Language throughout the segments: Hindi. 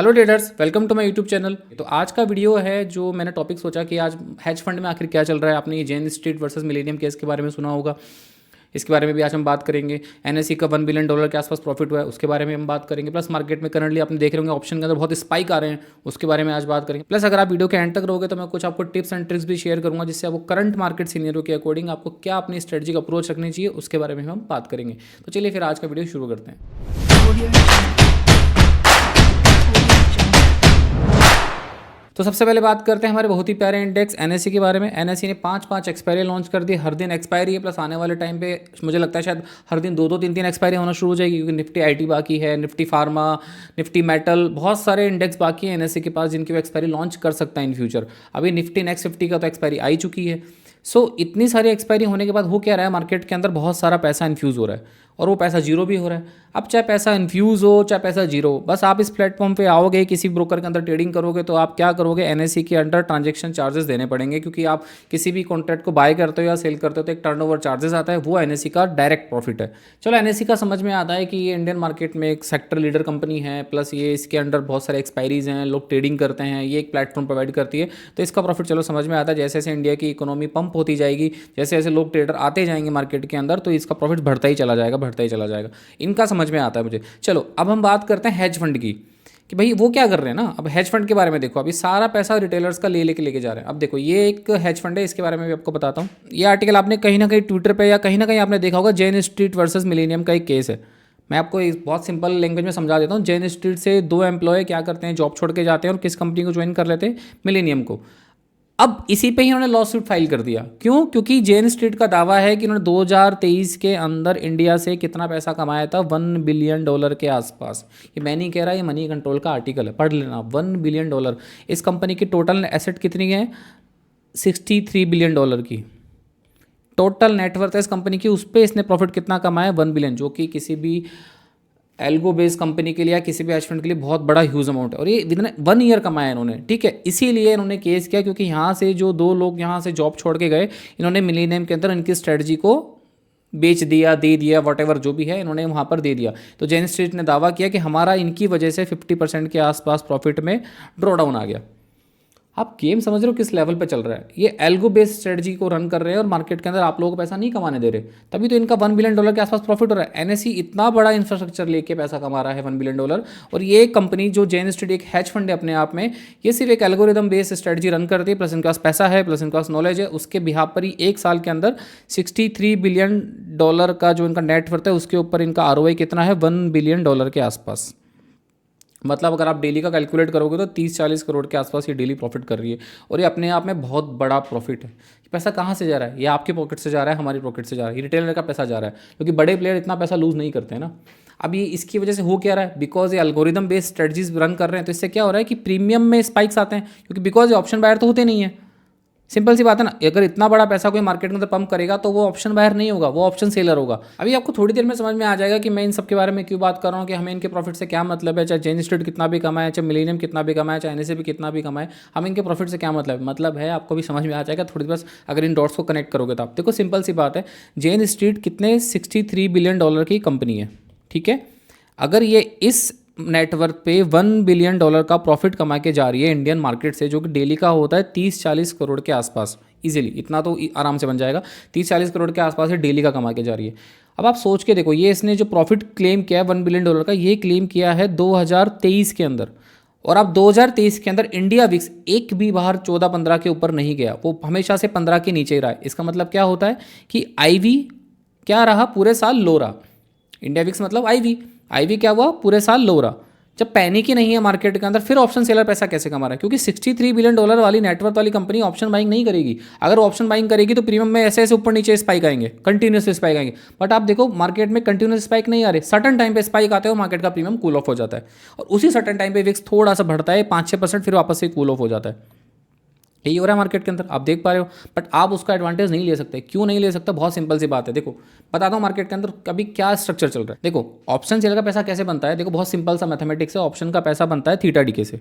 Hello traders, welcome to my YouTube channel. तो आज का वीडियो है जो मैंने टॉपिक सोचा कि आज हेज फंड में आखिर क्या चल रहा है। आपने ये जेन स्ट्रीट वर्सेस मिलेनियम केस के बारे में सुना होगा, इसके बारे में भी आज हम बात करेंगे। एनएससी का $1 बिलियन के आसपास प्रॉफिट हुआ है, उसके बारे में हम बात करेंगे। प्लस मार्केट में करंटली आपने देख रहे होंगे ऑप्शन के अंदर बहुत स्पाइक आ रहे हैं, उसके बारे में आज बात करेंगे। प्लस अगर आप वीडियो के एंड तक रहोगे तो मैं कुछ आपको टिप्स एंड ट्रिक्स भी शेयर करूंगा, जिससे आपको करंट मार्केट सीनियरों के अकॉर्डिंग आपको क्या अपनी स्ट्रेटजी का अप्रोच रखनी चाहिए, उसके बारे में हम बात करेंगे। तो चलिए फिर आज का वीडियो शुरू करते हैं। तो सबसे पहले बात करते हैं हमारे बहुत ही प्यारे इंडेक्स एनएससी के बारे में। एनएससी ने 5 एक्सपायरी लॉन्च कर दी, हर दिन एक्सपायरी है। प्लस आने वाले टाइम पे मुझे लगता है शायद हर दिन 2-3 एक्सपायरी होना शुरू हो जाएगी, क्योंकि निफ्टी आईटी बाकी है, निफ्टी फार्मा, निफ्टी मेटल, बहुत सारे इंडेक्स बाकी हैं एनएससी के पास जिनकी वो एक्सपायरी लॉन्च कर सकता है इन फ्यूचर। अभी निफ्टी नेक्स्ट 50 का तो एक्सपायरी आई चुकी है। इतनी सारी एक्सपायरी होने के बाद हो क्या रहा है, मार्केट के अंदर बहुत सारा पैसा इन्फ्यूज़ हो रहा है और वो पैसा जीरो भी हो रहा है। अब चाहे पैसा इन्फ्यूज़ हो चाहे पैसा जीरो, बस आप इस प्लेटफॉर्म पे आओगे, किसी ब्रोकर के अंदर ट्रेडिंग करोगे तो आप क्या करोगे, एनएससी के अंडर ट्रांजैक्शन चार्जेस देने पड़ेंगे, क्योंकि आप किसी भी कॉन्ट्रैक्ट को बाय करते हो या सेल करते हो तो एक टर्नओवर चार्जेस आता है, वो एनएससी का डायरेक्ट प्रॉफिट है। चलो एनएससी का समझ में आता है कि ये इंडियन मार्केट में एक सेक्टर लीडर कंपनी है, प्लस ये इसके अंडर बहुत सारे एक्सपायरीज हैं, लोग ट्रेडिंग करते हैं, ये एक प्लेटफॉर्म प्रोवाइड करती है, तो इसका प्रॉफिट चलो समझ में आता है। जैसे जैसे इंडिया की इकोनॉमी पंप होती जाएगी, जैसे जैसे लोग ट्रेडर आते जाएंगे मार्केट के अंदर, तो इसका प्रॉफिट बढ़ता ही चला जाएगा, बढ़ता ही चला जाएगा। इनका समझ में आता है मुझे। चलो अब हम बात करते हैं हेज फंड की, कि भाई वो क्या कर रहे हैं ना। अब हेज फंड के बारे में देखो, अभी सारा पैसा रिटेलर्स का लेके जा रहे हैं। अब देखो ये एक हेज फंड है, इसके बारे में भी आपको बताता हूँ। ये आर्टिकल आपने कहीं ना कहीं ट्विटर पे या कहीं ना कहीं आपने देखा होगा, जेन स्ट्रीट वर्सेस मिलेनियम का एक केस है। मैं आपको बहुत सिंपल लैंग्वेज में समझा देता हूँ। जेन स्ट्रीट से 2 एम्प्लॉय क्या करते हैं, जॉब छोड़ के जाते हैं और किस कंपनी को ज्वाइन कर लेते हैं, मिलेनियम को। अब इसी पे ही उन्होंने लॉ सूट फाइल कर दिया। क्यों? क्योंकि जेन स्ट्रीट का दावा है कि उन्होंने 2023 के अंदर इंडिया से कितना पैसा कमाया था, $1 बिलियन के आसपास। ये मैं नहीं कह रहा, ये मनी कंट्रोल का आर्टिकल है, पढ़ लेना। $1 बिलियन। इस कंपनी की टोटल एसेट कितनी है, $63 बिलियन की टोटल नेटवर्थ है इस कंपनी की। उस पर इसने प्रॉफिट कितना कमाया, 1 बिलियन, जो कि किसी भी एल्गो बेस्ड कंपनी के लिए या किसी भी हेज फंड के लिए बहुत बड़ा ह्यूज अमाउंट है। और ये विदिन 1 ईयर कमाया इन्होंने, ठीक है। इसीलिए इन्होंने केस किया, क्योंकि यहाँ से जो 2 लोग यहाँ से जॉब छोड़ के गए, इन्होंने मिलेनियम के अंदर इनकी स्ट्रेटजी को बेच दिया, दे दिया, वॉटेवर जो भी है इन्होंने वहाँ पर दे दिया। तो जेन स्ट्रीट ने दावा किया कि हमारा इनकी वजह से 50% के आसपास प्रॉफिट में ड्रॉ डाउन आ गया। आप गेम समझ रहे हो किस लेवल पे चल रहा है। ये एल्गो बेस्ड स्ट्रेटजी को रन कर रहे हैं और मार्केट के अंदर आप लोगों को पैसा नहीं कमाने दे रहे, तभी तो इनका $1 बिलियन के आसपास प्रॉफिट हो रहा है। एनएससी इतना बड़ा इंफ्रास्ट्रक्चर लेके पैसा कमा रहा है, $1 बिलियन। और ये कंपनी जो जेन स्ट्रीट एक हैज फंड है अपने आप में, ये सिर्फ एक एल्गोरिदम बेस्ड स्ट्रेटजी रन करती है, प्लस इनके पास पैसा है, प्लस इनके पास नॉलेज है। उसके बिहाफ पर ही 1 साल के अंदर $63 बिलियन का जो इनका नेटवर्थ है, उसके ऊपर इनका आरओआई कितना है, $1 बिलियन के आसपास। मतलब अगर आप डेली का कैलकुलेट करोगे तो 30-40 करोड़ के आसपास ये डेली प्रॉफिट कर रही है। और ये अपने आप में बहुत बड़ा प्रॉफिट है। पैसा कहाँ से जा रहा है, ये आपके पॉकेट से जा रहा है, हमारी पॉकेट से जा रहा है, ये रिटेलर का पैसा जा रहा है, क्योंकि बड़े प्लेयर इतना पैसा लूज नहीं करते हैं ना। अब ये इसकी वजह से हो क्या रहा है, बिकॉज ये एल्गोरिदम बेस्ड स्ट्रेटजीज रन कर रहे हैं, तो इससे क्या हो रहा है कि प्रीमियम में स्पाइक्स आते हैं, क्योंकि बिकॉज ये ऑप्शन बायर तो होते नहीं है। सिंपल सी बात है ना, अगर इतना बड़ा पैसा कोई मार्केट में अंदर पंप करेगा तो वो ऑप्शन बायर नहीं होगा, वो ऑप्शन सेलर होगा। अभी आपको थोड़ी देर में समझ में आ जाएगा कि मैं इन सब के बारे में क्यों बात कर रहा हूँ, कि हमें इनके प्रॉफिट से क्या मतलब है। चाहे जेन स्ट्रीट कितना भी कमाए, चाहे मिलेनियम कितना भी कमाए, चाहे एनएससी भी कितना भी कमाए, हमें इनके प्रॉफिट से क्या मतलब है आपको भी समझ में आ जाएगा थोड़ी। बस अगर इन डॉट्स को कनेक्ट करोगे तो आप देखो, सिंपल सी बात है। जेन स्ट्रीट कितने $63 बिलियन की कंपनी है, ठीक है। अगर ये इस नेटवर्क पे $1 बिलियन का प्रॉफिट कमा के जा रही है इंडियन मार्केट से, जो कि डेली का होता है 30-40 करोड़ के आसपास, इजीली इतना तो आराम से बन जाएगा, 30-40 करोड़ के आसपास ये डेली का कमा के जा रही है। अब आप सोच के देखो, ये इसने जो प्रॉफिट क्लेम किया है $1 बिलियन का, ये क्लेम किया है 2023 के अंदर। और अब 2023 के अंदर इंडिया विक्स एक भी बाहर 14-15 के ऊपर नहीं गया, वो हमेशा से 15 के नीचे ही रहा है। इसका मतलब क्या होता है कि आईवी क्या रहा, पूरे साल लो रहा। इंडिया विक्स मतलब आईवी क्या हुआ, पूरे साल लो रहा। जब पैनिक ही नहीं है मार्केट के अंदर, फिर ऑप्शन सेलर पैसा कैसे कमा रहा है, क्योंकि $63 बिलियन वाली नेटवर्थ वाली कंपनी ऑप्शन बाइंग नहीं करेगी। अगर ऑप्शन बाइंग करेगी तो प्रीमियम में ऐसे ऐसे ऊपर नीचे स्पाइक आएंगे, कंटिन्यूस स्पाइक आएंगे। बट आप देखो मार्केट में कंटिन्यूस स्पाइक नहीं आ रहे, सटन टाइम पे स्पाइक आते हो, मार्केट का प्रीमियम कूल ऑफ हो जाता है, और उसी सटन टाइम पे विक्स थोड़ा सा बढ़ता है 5-6%, फिर वापस से कूल ऑफ हो जाता है। यही हो रहा है मार्केट के अंदर, आप देख पा रहे हो। बट आप उसका एडवांटेज नहीं ले सकते। क्यों नहीं ले सकते, बहुत सिंपल सी बात है। देखो बताता हूँ मार्केट के अंदर कभी क्या स्ट्रक्चर चल रहा है। देखो ऑप्शन सेल का पैसा कैसे बनता है, देखो बहुत सिंपल सा मैथमेटिक्स है। ऑप्शन का पैसा बनता है थीटा डीके से,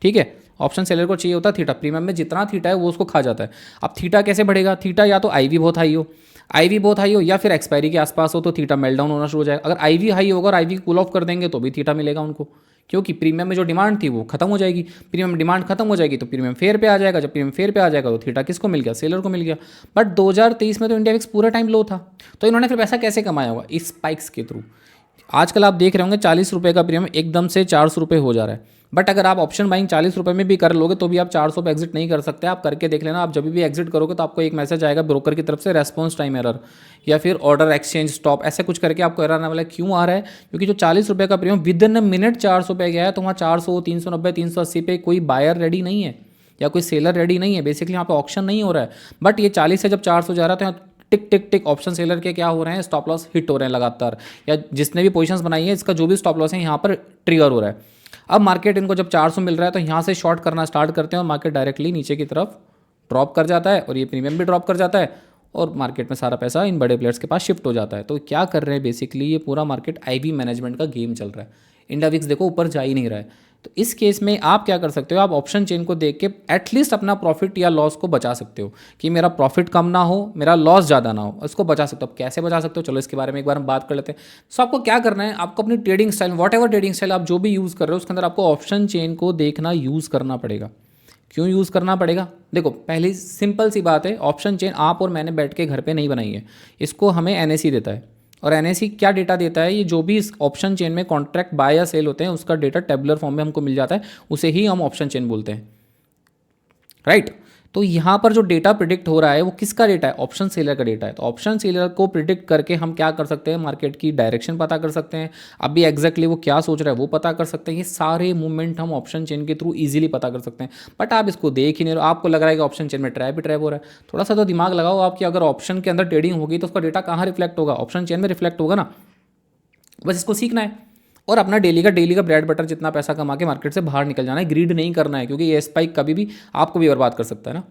ठीक है। ऑप्शन सेलर को चाहिए होता है थीटा, प्रीमियम में जितना थीटा है वो उसको खा जाता है। अब थीटा कैसे बढ़ेगा? थीटा या तो आईवी बहुत हाई हो, आईवी बहुत हाई हो, या फिर एक्सपायरी के आसपास हो तो थीटा मेल्ट डाउन होना शुरू हो जाएगा। अगर आईवी हाई होगा और आईवी कूल ऑफ कर देंगे तो भी थीटा मिलेगा उनको, क्योंकि प्रीमियम में जो डिमांड थी वो खत्म हो जाएगी। प्रीमियम में डिमांड खत्म हो जाएगी तो प्रीमियम फेयर पे आ जाएगा, जब प्रीमियम फेयर पे आ जाएगा तो थीटा किसको मिल गया? सेलर को मिल गया। बट 2023 में तो इंडिया विक्स पूरा टाइम लो था, तो इन्होंने फिर पैसा कैसे कमाया होगा? इस स्पाइक्स के थ्रू। आजकल आप देख रहे होंगे 40 रुपये का प्रीमियम एकदम से 400 रुपये हो जा रहा है। बट अगर आप ऑप्शन बाइंग 40 रुपये में भी कर लोगे तो भी आप 400 पे एग्जिट नहीं कर सकते। आप करके देख लेना, आप जब भी एग्जिट करोगे तो आपको एक मैसेज आएगा ब्रोकर की तरफ से, रेस्पॉन्स टाइम एरर या फिर ऑर्डर एक्सचेंज स्टॉप, ऐसे कुछ करके आपको एरर आने वाला है। क्यों आ रहा है? क्योंकि जो 40 रुपये का प्रीमियम विद इन मिनट 400 पे गया है, तो वहाँ 400, 390, 380 पे कोई बायर रेडी नहीं है या कोई सेलर रेडी नहीं है। बेसिकली यहाँ पे ऑप्शन नहीं हो रहा है। बट ये 40 से जब 400 जा रहा है तो यहाँ टिक टिक टिक ऑप्शन सेलर के क्या हो रहे हैं? स्टॉप लॉस हिट हो रहे हैं लगातार, या जिसने भी पोजीशंस बनाई है इसका जो भी स्टॉप लॉस है यहाँ पर ट्रिगर हो रहा है। अब मार्केट इनको जब 400 मिल रहा है तो यहाँ से शॉर्ट करना स्टार्ट करते हैं और मार्केट डायरेक्टली नीचे की तरफ ड्रॉप कर जाता है और ये प्रीमियम भी ड्रॉप कर जाता है और मार्केट में सारा पैसा इन बड़े प्लेयर्स के पास शिफ्ट हो जाता है। तो क्या कर रहे हैं बेसिकली, ये पूरा मार्केट आईवी मैनेजमेंट का गेम चल रहा है। इंडिया विक्स देखो ऊपर जा ही नहीं रहा है। तो इस केस में आप क्या कर सकते हो? आप ऑप्शन चेन को देख के एटलीस्ट अपना प्रॉफिट या लॉस को बचा सकते हो कि मेरा प्रॉफिट कम ना हो, मेरा लॉस ज़्यादा ना हो, इसको बचा सकते हो। अब कैसे बचा सकते हो, चलो इसके बारे में एक बार हम बात कर लेते हैं। सो आपको क्या करना है, आपको अपनी trading style, what ever trading style आप जो भी यूज़ कर रहे हो उसके अंदर आपको ऑप्शन चेन को देखना, यूज़ करना पड़ेगा। क्यों यूज़ करना पड़ेगा? देखो पहली सिंपल सी बात है, ऑप्शन चेन आप और मैंने बैठ के घर पे नहीं बनाई है, इसको हमें एनएसई देता है। और एनएसई क्या डेटा देता है? ये जो भी इस ऑप्शन चेन में कॉन्ट्रैक्ट बाय या सेल होते हैं उसका डेटा टेबुलर फॉर्म में हमको मिल जाता है, उसे ही हम ऑप्शन चेन बोलते हैं, राइट। तो यहाँ पर जो डेटा प्रिडिक्ट हो रहा है वो किसका डेटा है? ऑप्शन सेलर का डेटा है। तो ऑप्शन सेलर को प्रिडिक्ट करके हम क्या कर सकते हैं? मार्केट की डायरेक्शन पता कर सकते हैं, अभी एग्जैक्टली वो क्या सोच रहा है वो पता कर सकते हैं। ये सारे मूवमेंट हम ऑप्शन चेन के थ्रू इजीली पता कर सकते हैं। बट आप इसको देख ही नहीं रहे हो, आपको लग रहा है कि ऑप्शन चेन में ट्रैप ही ट्रैप हो रहा है। थोड़ा सा तो दिमाग लगाओ आपकी, अगर ऑप्शन के अंदर ट्रेडिंग होगी तो उसका डेटा कहाँ रिफ्लेक्ट होगा? ऑप्शन चेन में रिफ्लेक्ट होगा ना। बस इसको सीखना है और अपना डेली का ब्रेड बटर जितना पैसा कमा के मार्केट से बाहर निकल जाना है। ग्रीड नहीं करना है, क्योंकि ये स्पाइक कभी भी आपको भी बर्बाद कर सकता है ना।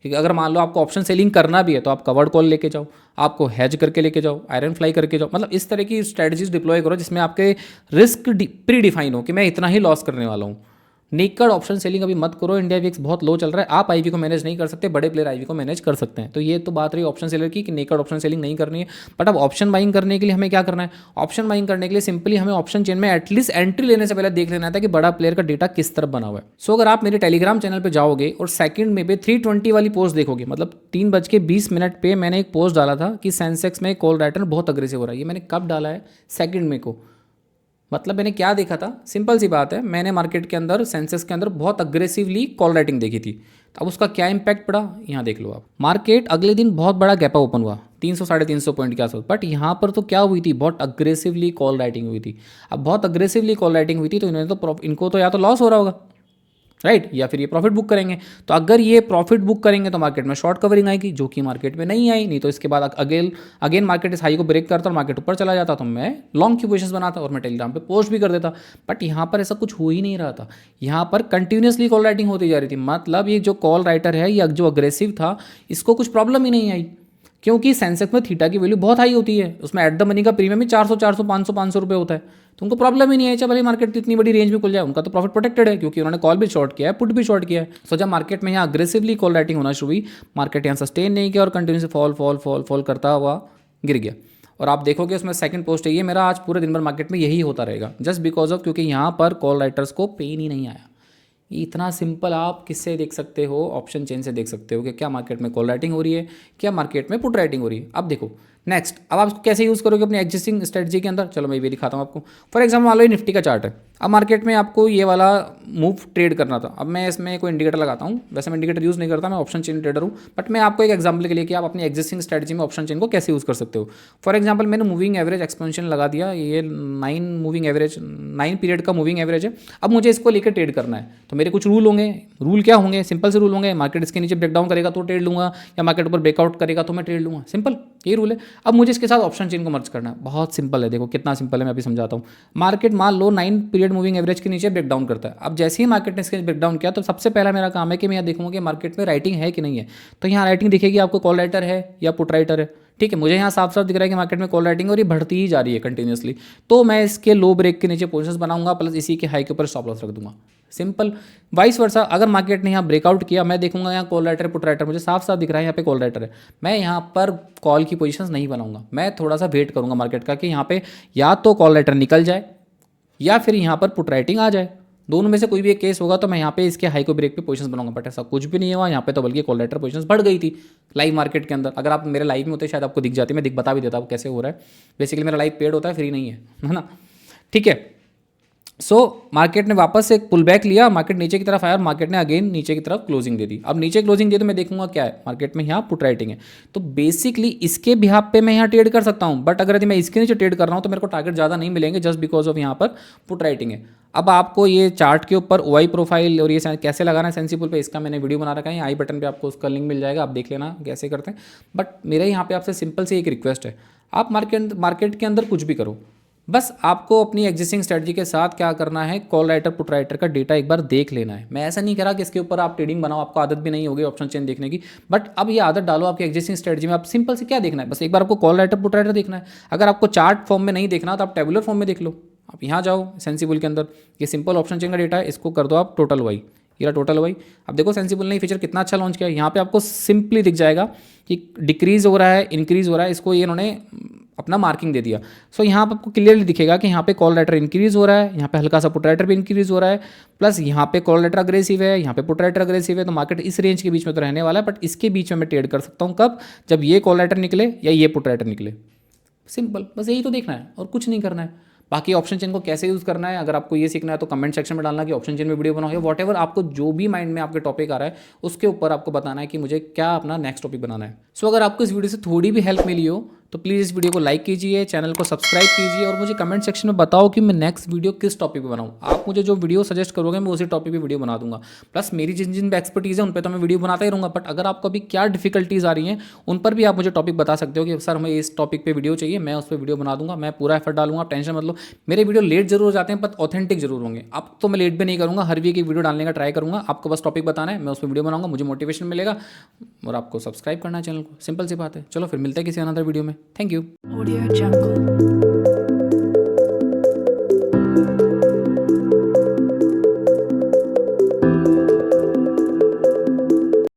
ठीक है, अगर मान लो आपको ऑप्शन सेलिंग करना भी है तो आप कवर्ड कॉल लेके जाओ, आपको हेज करके लेके जाओ, आयरन फ्लाई करके जाओ, मतलब इस तरह की स्ट्रेटजीज डिप्लॉय करो जिसमें आपके रिस्क प्री डिफाइन हो कि मैं इतना ही लॉस करने वाला हूँ। नेकड ऑप्शन सेलिंग अभी मत करो, इंडिया वीक्स बहुत लो चल रहा है। आप आईवी को मैनेज नहीं कर सकते, बड़े प्लेयर आईवी को मैनेज कर सकते हैं। तो ये तो बात रही ऑप्शन सेलर की कि नेकड ऑप्शन सेलिंग नहीं करनी है। बट अब ऑप्शन बाइंग करने के लिए हमें क्या करना है? ऑप्शन बाइंग करने के लिए सिंपली हमें ऑप्शन चेन में एटलीस्ट एंट्री लेने से पहले देख लेना था कि बड़ा प्लेयर का डेटा किस तरफ बना हुआ है। सो अगर आप मेरे टेलीग्राम चैनल पर जाओगे और सेकंड में पे 320 वाली पोस्ट देखोगे, मतलब 3:20 पे मैंने एक पोस्ट डाला था कि सेंसेक्स में कॉल राइटर बहुत अग्रेसिव हो रहा है। ये मैंने कब डाला है? सेकंड में को। मतलब मैंने क्या देखा था? सिंपल सी बात है, मैंने मार्केट के अंदर सेंसेक्स के अंदर बहुत अग्रेसिवली कॉल राइटिंग देखी थी। अब उसका क्या इंपैक्ट पड़ा यहाँ देख लो आप। मार्केट अगले दिन बहुत बड़ा गैप ओपन हुआ 300 350 पॉइंट के आसपास। बट यहाँ पर तो क्या हुई थी? बहुत अग्रेसिवली कॉल राइटिंग हुई थी। अब बहुत अग्रेसिवली कॉल राइटिंग हुई थी तो इनको तो या तो लॉस हो रहा होगा, राइट, या फिर ये प्रॉफिट बुक करेंगे। तो अगर ये प्रॉफिट बुक करेंगे तो मार्केट में शॉर्ट कवरिंग आएगी, जो कि मार्केट में नहीं आई। नहीं तो इसके बाद अगेन मार्केट इस हाई को ब्रेक करता और मार्केट ऊपर चला जाता तो मैं लॉन्ग की पोजीशंस बनाता और मैं टेलीग्राम पे पोस्ट भी कर देता। बट यहाँ पर ऐसा कुछ हो ही नहीं रहा था। यहाँ पर कंटिन्यूसली कॉल राइटिंग होती जा रही थी। मतलब ये जो कॉल राइटर है या जो अग्रेसिव था, इसको कुछ प्रॉब्लम ही नहीं आई, क्योंकि सेंसेक्स में थीटा की वैल्यू बहुत हाई होती है। उसमें एट द मनी का प्रीमियम ही 400 500 रुपये होता है। तो उनको प्रॉब्लम ही नहीं है, चाहे भले मार्केट इतनी बड़ी रेंज में खुल जाए, उनका तो प्रॉफिट प्रोटेक्टेड है, क्योंकि उन्होंने कॉल भी शॉर्ट किया है, पुट भी शॉर्ट किया है। सो जब मार्केट में यहाँ अग्रेसिवली कॉल राइटिंग होना शुरू हुई, मार्केट यहाँ सस्टेन नहीं किया और कंटिन्यूसली फॉल करता हुआ गिर गया। और आप देखोगे उसमें सेकंड पोस्ट है ये मेरा, आज पूरे दिन भर मार्केट में यही होता रहेगा, जस्ट बिकॉज ऑफ क्योंकि यहाँ पर कॉल राइटर्स को पेन ही नहीं आया। इतना सिंपल आप किससे देख सकते हो? ऑप्शन चेन से देख सकते हो कि क्या मार्केट में कॉल राइटिंग हो रही है, क्या मार्केट में पुट राइटिंग हो रही है। अब देखो नेक्स्ट, अब आप इसको कैसे यूज़ करोगे अपनी एग्जिस्टिंग स्ट्रेटजी के अंदर? चलो मैं ये दिखाता हूँ आपको। फॉर एग्जाम्पल मान लो ये निफ्टी का चार्ट है। अब मार्केट में आपको ये वाला मूव ट्रेड करना था। अब मैं इसमें कोई इंडिकेटर लगाता हूँ, वैसे मैं इंडिकेटर यूज़ नहीं करता, मैं ऑप्शन चेन ट्रेडर हूँ। बट मैं आपको एक एग्जाम्पल के लिए कि आप अपनी एग्जिस्टिंग स्ट्रेटजी में ऑप्शन चेन को कैसे यूज़ कर सकते हो। फॉर एग्जाम्पल मैंने मूविंग एवरेज एक्सपेंशन लगा दिया, ये 9 पीरियड का मूविंग एवरेज है। अब मुझे इसको लेकर ट्रेड करना है तो मेरे कुछ रूल होंगे। रूल क्या होंगे? सिंपल से रूल होंगे, मार्केट इसके नीचे ब्रेकडाउन करेगा तो ट्रेड लूँगा, या मार्केट ऊपर ब्रेकआउट करेगा तो मैं ट्रेड लूँगा। सिंपल ये रूल है। अब मुझे इसके साथ ऑप्शन चेन को मर्ज करना है, बहुत सिंपल है। देखो कितना सिंपल है, मैं अभी समझाता हूँ। मार्केट मान लो 9 पीरियड मूविंग एवरेज के नीचे ब्रेकडाउन करता है। अब जैसे ही मार्केट ने इसके ब्रेकडाउन किया तो सबसे पहला मेरा काम है कि मैं यहाँ देखूंगा कि मार्केट में राइटिंग है कि नहीं है। तो यहाँ राइटिंग दिखेगी आपको, कॉल राइटर है या पुट राइटर है, ठीक है, मुझे यहाँ साफ साफ दिख रहा है कि मार्केट में कॉल राइटिंग और ये बढ़ती ही जा रही है कंटिन्यूसली, तो मैं इसके लो ब्रेक के नीचे पोजीशंस बनाऊंगा प्लस इसी के हाई के ऊपर स्टॉप लॉस रख दूंगा। सिंपल। वाइस वर्सा, अगर मार्केट ने यहाँ ब्रेकआउट किया, मैं देखूंगा यहाँ कॉल राइटर पुट राइटर, मुझे साफ साफ दिख रहा है यहाँ पे कॉल राइटर है, मैं यहाँ पर कॉल की पोजीशंस नहीं बनाऊंगा, मैं थोड़ा सा वेट करूंगा मार्केट का कि यहाँ पे या तो कॉल राइटर निकल जाए या फिर यहाँ पर पुट राइटिंग आ जाए, दोनों में से कोई भी एक केस होगा तो मैं यहाँ पे इसके हाई को ब्रेक पे पोजीशंस बनाऊंगा। बट ऐसा कुछ भी नहीं हुआ यहाँ पे, तो बल्कि कॉल राइटर पोजीशंस बढ़ गई थी लाइव मार्केट के अंदर। अगर आप मेरे लाइव में होते शायद आपको दिख जाती, मैं बता भी देता आपको कैसे हो रहा है। बेसिकली मेरा लाइव पेड होता है, फ्री नहीं है ना। ठीक है, सो मार्केट ने वापस से एक पुल बैक लिया, मार्केट नीचे की तरफ आया और मार्केट ने अगेन नीचे की तरफ क्लोजिंग दे दी। अब नीचे क्लोजिंग दे तो मैं देखूंगा क्या है मार्केट में, यहाँ पुट राइटिंग है, तो बेसिकली इसके बिहाफ पे मैं यहाँ ट्रेड कर सकता हूँ। बट अगर यदि मैं इसके नीचे ट्रेड कर रहा हूँ तो मेरे को टारगेट ज़्यादा नहीं मिलेंगे जस्ट बिकॉज ऑफ यहाँ पर पुट राइटिंग है। अब आपको ये चार्ट के ऊपर OI प्रोफाइल और ये कैसे लगाना है सेंसिबल पे, इसका मैंने वीडियो बना रखा है, आई बटन पे आपको उसका लिंक मिल जाएगा, आप देख लेना कैसे करते हैं। बट मेरा यहाँ पे आपसे सिंपल से एक रिक्वेस्ट है, आप मार्केट के अंदर कुछ भी करो, बस आपको अपनी एग्जिस्टिंग स्ट्रेटजी के साथ क्या करना है, कॉल राइटर पुट राइटर का डेटा एक बार देख लेना है। मैं ऐसा नहीं कह रहा कि इसके ऊपर आप ट्रेडिंग बनाओ, आपको आदत भी नहीं होगी ऑप्शन चेन देखने की, बट अब ये आदत डालो आपकी एग्जिस्टिंग स्ट्रेटजी में। आप सिंपल से क्या देखना है, बस एक बार आपको कॉल राइटर पुट राइटर देखना है। अगर आपको चार्ट फॉर्म में नहीं देखना तो आप टेबुलर फॉर्म में देख लो। आप यहाँ जाओ सेंसिबल के अंदर, ये सिंपल ऑप्शन चेन का डेटा है, इसको कर दो आप टोटल वाई, ये टोटल वाई। अब देखो सेंसिबल ने फीचर कितना अच्छा लॉन्च किया है, यहाँ पे आपको सिंपली दिख जाएगा कि डिक्रीज हो रहा है, इंक्रीज हो रहा है, इसको ये इन्होंने अपना मार्किंग दे दिया। सो यहाँ पर आपको क्लियरली दिखेगा कि यहाँ पे कॉल राइटर इंक्रीज हो रहा है, यहाँ पे हल्का सा पुट राइटर भी इंक्रीज हो रहा है, प्लस यहाँ पे कॉल राइटर अग्रेसिव है, यहाँ पे पुट राइटर अग्रेसिव है। तो मार्केट इस रेंज के बीच में तो रहने वाला है, बट इसके बीच में मैं ट्रेड कर सकता हूँ कब, जब ये कॉल राइटर निकले या ये पुट राइटर निकले। सिंपल, बस यही तो देखना है और कुछ नहीं करना है। बाकी ऑप्शन चेन को कैसे यूज़ करना है, अगर आपको ये सीखना है तो कमेंट सेक्शन में डालना कि ऑप्शन चेन में वीडियो बनाओ, या वॉट एवर आपको जो भी माइंड में आपके टॉपिक आ रहा है उसके ऊपर आपको बताना है कि मुझे क्या अपना नेक्स्ट टॉपिक बनाना है। सो अगर आपको इस वीडियो से थोड़ी भी हेल्प मिली हो तो प्लीज़ इस वीडियो को लाइक कीजिए, चैनल को सब्सक्राइब कीजिए और मुझे कमेंट सेक्शन में बताओ कि मैं नेक्स्ट वीडियो किस टॉपिक पे बनाऊँ। आप मुझे जो वीडियो सजेस्ट करोगे मैं उसी टॉपिक पे वीडियो बना दूंगा। प्लस मेरी जिन जिन एक्सपर्टीज़ है उन पर तो मैं वीडियो बनाता ही रहूँगा, बट अगर आपको अभी क्या डिफिकल्टीज़ आ रही हैं उन पर भी आप मुझे टॉपिक बता सकते हो कि सर हमें इस टॉपिक पे वीडियो चाहिए, मैं उस पर वीडियो बना दूंगा। मैं पूरा एफर्ट डालूंगा, आप टेंशन मत लो। मेरे वीडियो लेट जरूर हो जाते हैं पर ऑथेंटिक जरूर होंगे। अब तो मैं लेट भी नहीं करूँगा, हर वीक एक वीडियो डालने का ट्राई करूँगा। आपको बस टॉपिक बताना है, मैं उस पर वीडियो बनाऊंगा, मुझे मोटिवेशन मिलेगा और आपको सब्सक्राइब करना है चैनल को। सिंपल सी बात है। चलो फिर मिलते हैं किसी अनदर वीडियो में। Thank you. Audio Jungle.